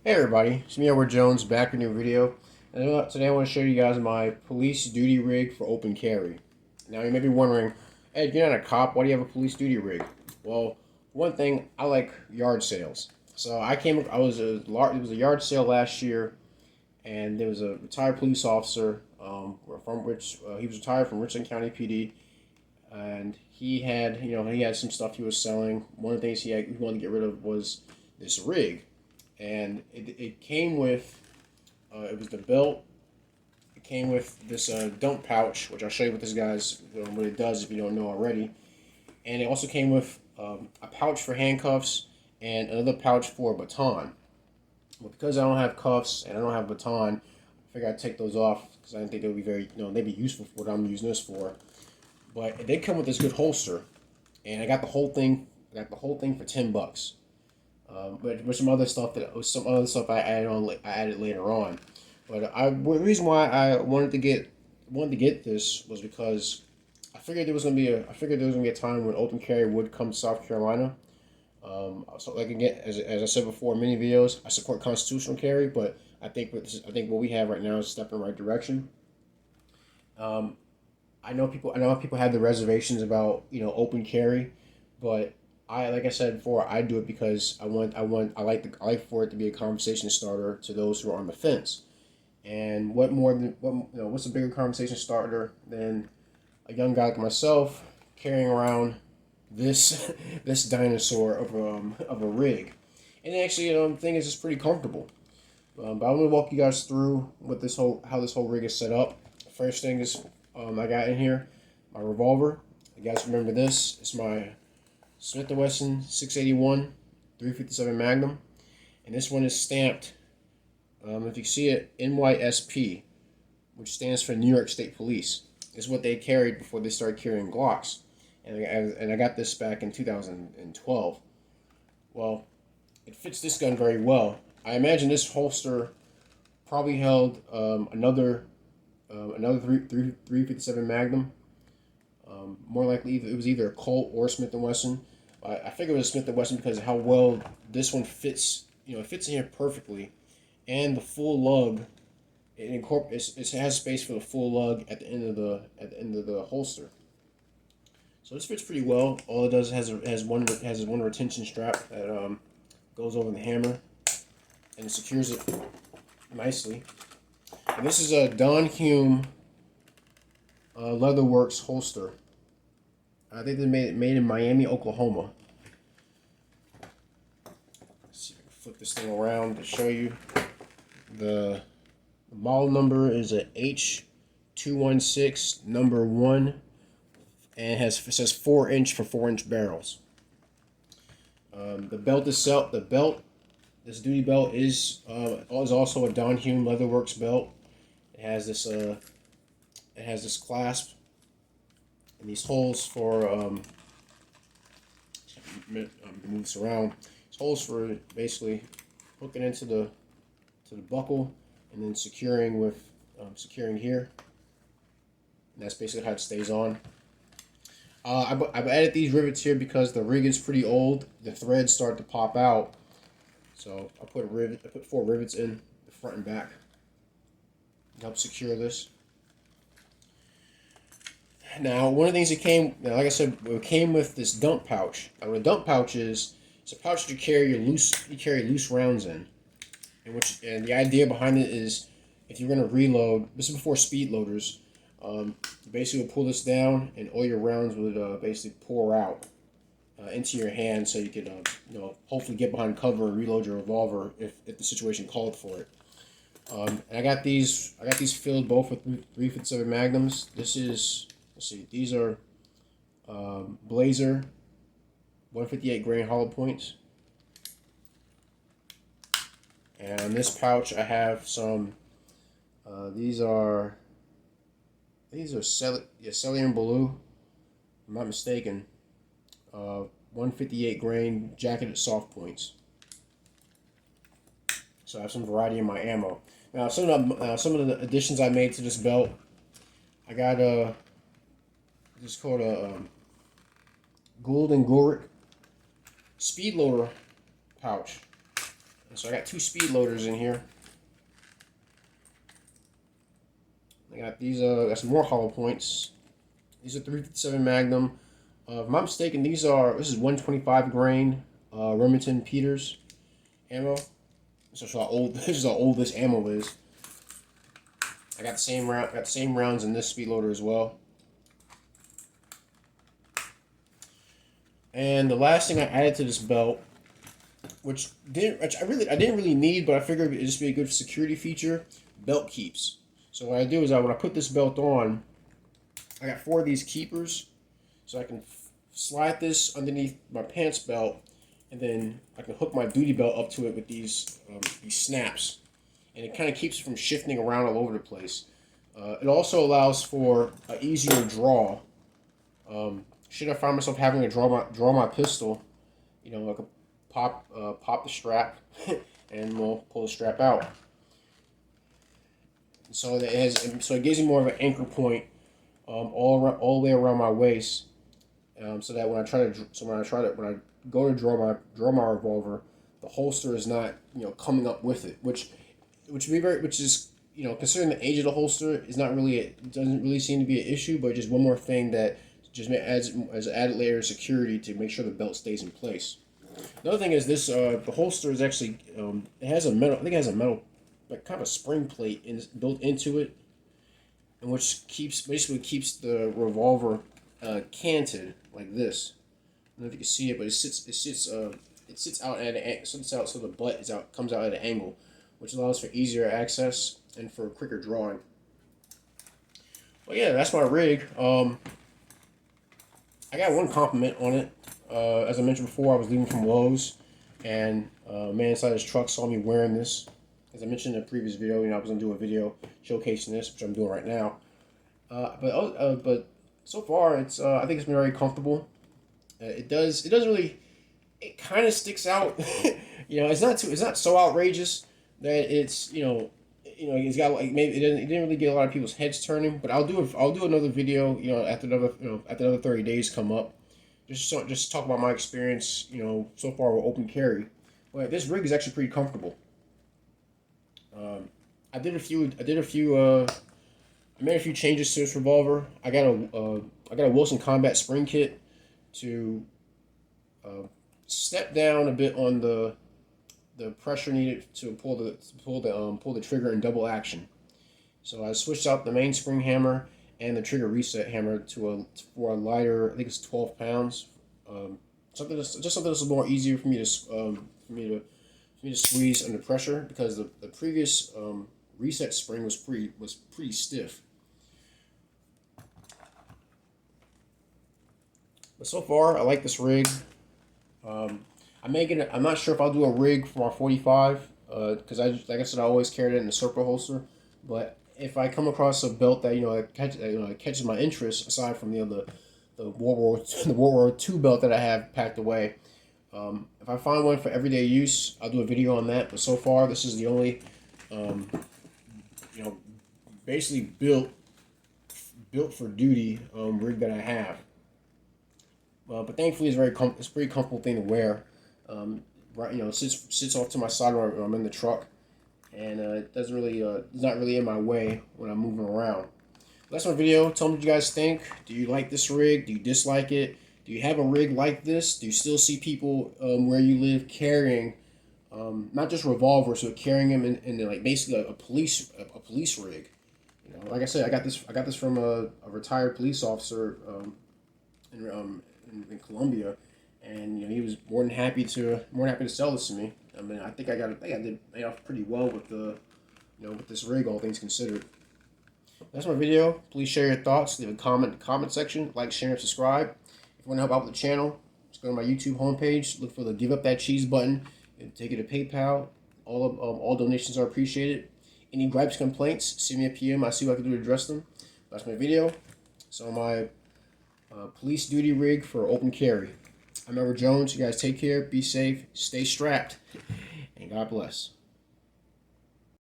Hey everybody, it's me Edward Jones back with a new video. And today I want to show you guys my police duty rig for open carry. Now you may be wondering, Ed, you're not a cop, why do you have a police duty rig? Well, one thing, I like yard sales. So it was a yard sale last year, and there was a retired police officer he was retired from Richland County PD, and he had some stuff he was selling. One of the things he wanted to get rid of was this rig, and it came with it was the belt. It came with this dump pouch, which I'll show you what it does if you don't know already. And it also came with a pouch for handcuffs and another pouch for a baton. But because I don't have cuffs and I don't have a baton, I figured I'd take those off because I didn't think they would be they'd be useful for what I'm using this for. But it did come with this good holster, and I got the whole thing. I got the whole thing for $10. But with some other stuff I added later on. But the reason why I wanted to get this was because I figured there was gonna be a time when open carry would come to South Carolina. So like again, as I said before in many videos, I support constitutional carry, but I think what we have right now is a step in the right direction. Um, I know people have the reservations about open carry, but like I said before, I do it because I like for it to be a conversation starter to those who are on the fence. And what's a bigger conversation starter than a young guy like myself carrying around this this dinosaur of a rig? And actually, the thing is, it's pretty comfortable. But I'm gonna walk you guys through how this whole rig is set up. First thing is, I got in here my revolver. You guys remember this? It's my Smith & Wesson 681 357 Magnum, and this one is stamped. If you see it, NYSP, which stands for New York State Police. Is what they carried before they started carrying Glocks, and I got this back in 2012. Well, it fits this gun very well. I imagine this holster probably held another 357 Magnum. More likely, it was either a Colt or Smith & Wesson. I figured it was Smith & Wesson because of how well this one fits. It fits in here perfectly, and the full lug. It has space for the full lug at the end of the holster. So this fits pretty well. All it does has one retention strap that goes over the hammer and it secures it nicely. And this is a Don Hume Leatherworks holster. I think they made in Miami, Oklahoma. Let's see if I can flip this thing around to show you. The model number is a H216 number 1, and it says 4-inch for 4-inch barrels. The belt itself, this duty belt is also a Don Hume Leatherworks belt. It has this clasp and these holes for move this around. These holes for basically hooking into the buckle and then securing here. And that's basically how it stays on. I've added these rivets here because the rig is pretty old. The threads start to pop out, so I put 4 rivets in the front and back to help secure this. Now, one of the things like I said, it came with this dump pouch. Now, what a dump pouch is, it's a pouch that you carry loose rounds in, and the idea behind it is, if you're going to reload, this is before speed loaders. You basically would pull this down, and all your rounds would basically pour out into your hand, so you could hopefully get behind cover and reload your revolver if the situation called for it. And I got these filled both with 357 Magnums. These are Blazer 158 grain hollow points. And in this pouch I have some. These are Ceylon Blue, if I'm not mistaken. 158 grain jacketed soft points. So I have some variety in my ammo. Now some of the additions I made to this belt, I got this is called a Gould and Gorick speed loader pouch. And so I got 2 speed loaders in here. I got these, got some more hollow points. These are 357 Magnum. If I'm not mistaken, this is 125 grain Remington Peters ammo. So this is how old this ammo is. I got the same rounds in this speed loader as well. And the last thing I added to this belt, which I didn't really need, but I figured it'd just be a good security feature, belt keeps. So what I do is when I put this belt on, I got 4 of these keepers, so I can slide this underneath my pants belt, and then I can hook my duty belt up to it with these snaps, and it kind of keeps it from shifting around all over the place. It also allows for an easier draw. Should I find myself having to draw my pistol, you know, I could pop the strap, and we'll pull the strap out. So it gives me more of an anchor point all the way around my waist, so that when I go to draw my revolver, the holster is not, you know, coming up with it, which is, you know, considering the age of the holster, is not really it doesn't really seem to be an issue, but just one more thing that just adds as an added layer of security to make sure the belt stays in place. Another thing is this: the holster is actually it has a metal. I think it has a metal, like kind of a spring plate built into it, and which basically keeps the revolver canted like this. I don't know if you can see it, but it sits out so the butt comes out at an angle, which allows for easier access and for quicker drawing. But yeah, that's my rig. I got one compliment on it. As I mentioned before, I was leaving from Lowe's, and a man inside his truck saw me wearing this. As I mentioned in a previous video, you know, I was gonna do a video showcasing this, which I'm doing right now. But so far, I think it's been very comfortable. It kind of sticks out. You know, it's not so outrageous that it's, it's got like, maybe it didn't really get a lot of people's heads turning. But I'll do another video, you know, after another 30 days come up, just talk about my experience, you know, so far with open carry. But this rig is actually pretty comfortable. I made a few changes to this revolver. I got a Wilson Combat spring kit to step down a bit on the pressure needed to pull the trigger in double action. So I switched out the main spring hammer and the trigger reset hammer for a lighter. I think it's 12 pounds. Something that's more easier for me to squeeze under pressure, because the previous reset spring was pretty stiff. But so far, I like this rig. I'm not sure if I'll do a rig for my 45, because like I said, I always carried it in the Serpa holster. But if I come across a belt that catches my interest, aside from the World War II belt that I have packed away, if I find one for everyday use, I'll do a video on that. But so far, this is the only basically built for duty rig that I have. But thankfully, it's it's a pretty comfortable thing to wear. Right, it sits off to my side when I'm in the truck, and it's not really in my way when I'm moving around. That's my video. Tell me what you guys think. Do you like this rig? Do you dislike it? Do you have a rig like this? Do you still see people where you live carrying not just revolvers, but carrying them in like basically a police rig? You know, like I said, I got this from a retired police officer in Colombia, and he was more than happy to sell this to me. I mean, I think I did made off pretty well with with this rig, all things considered. That's my video. Please share your thoughts. Leave a comment in the comment section. Like, share, and subscribe. If you want to help out with the channel, just go to my YouTube homepage. Look for the Give Up That Cheese button. It'll take you to PayPal. All donations are appreciated. Any gripes, complaints, send me a PM. I see what I can do to address them. That's my video. So my police duty rig for open carry. I'm Edward Jones. You guys take care. Be safe. Stay strapped. And God bless.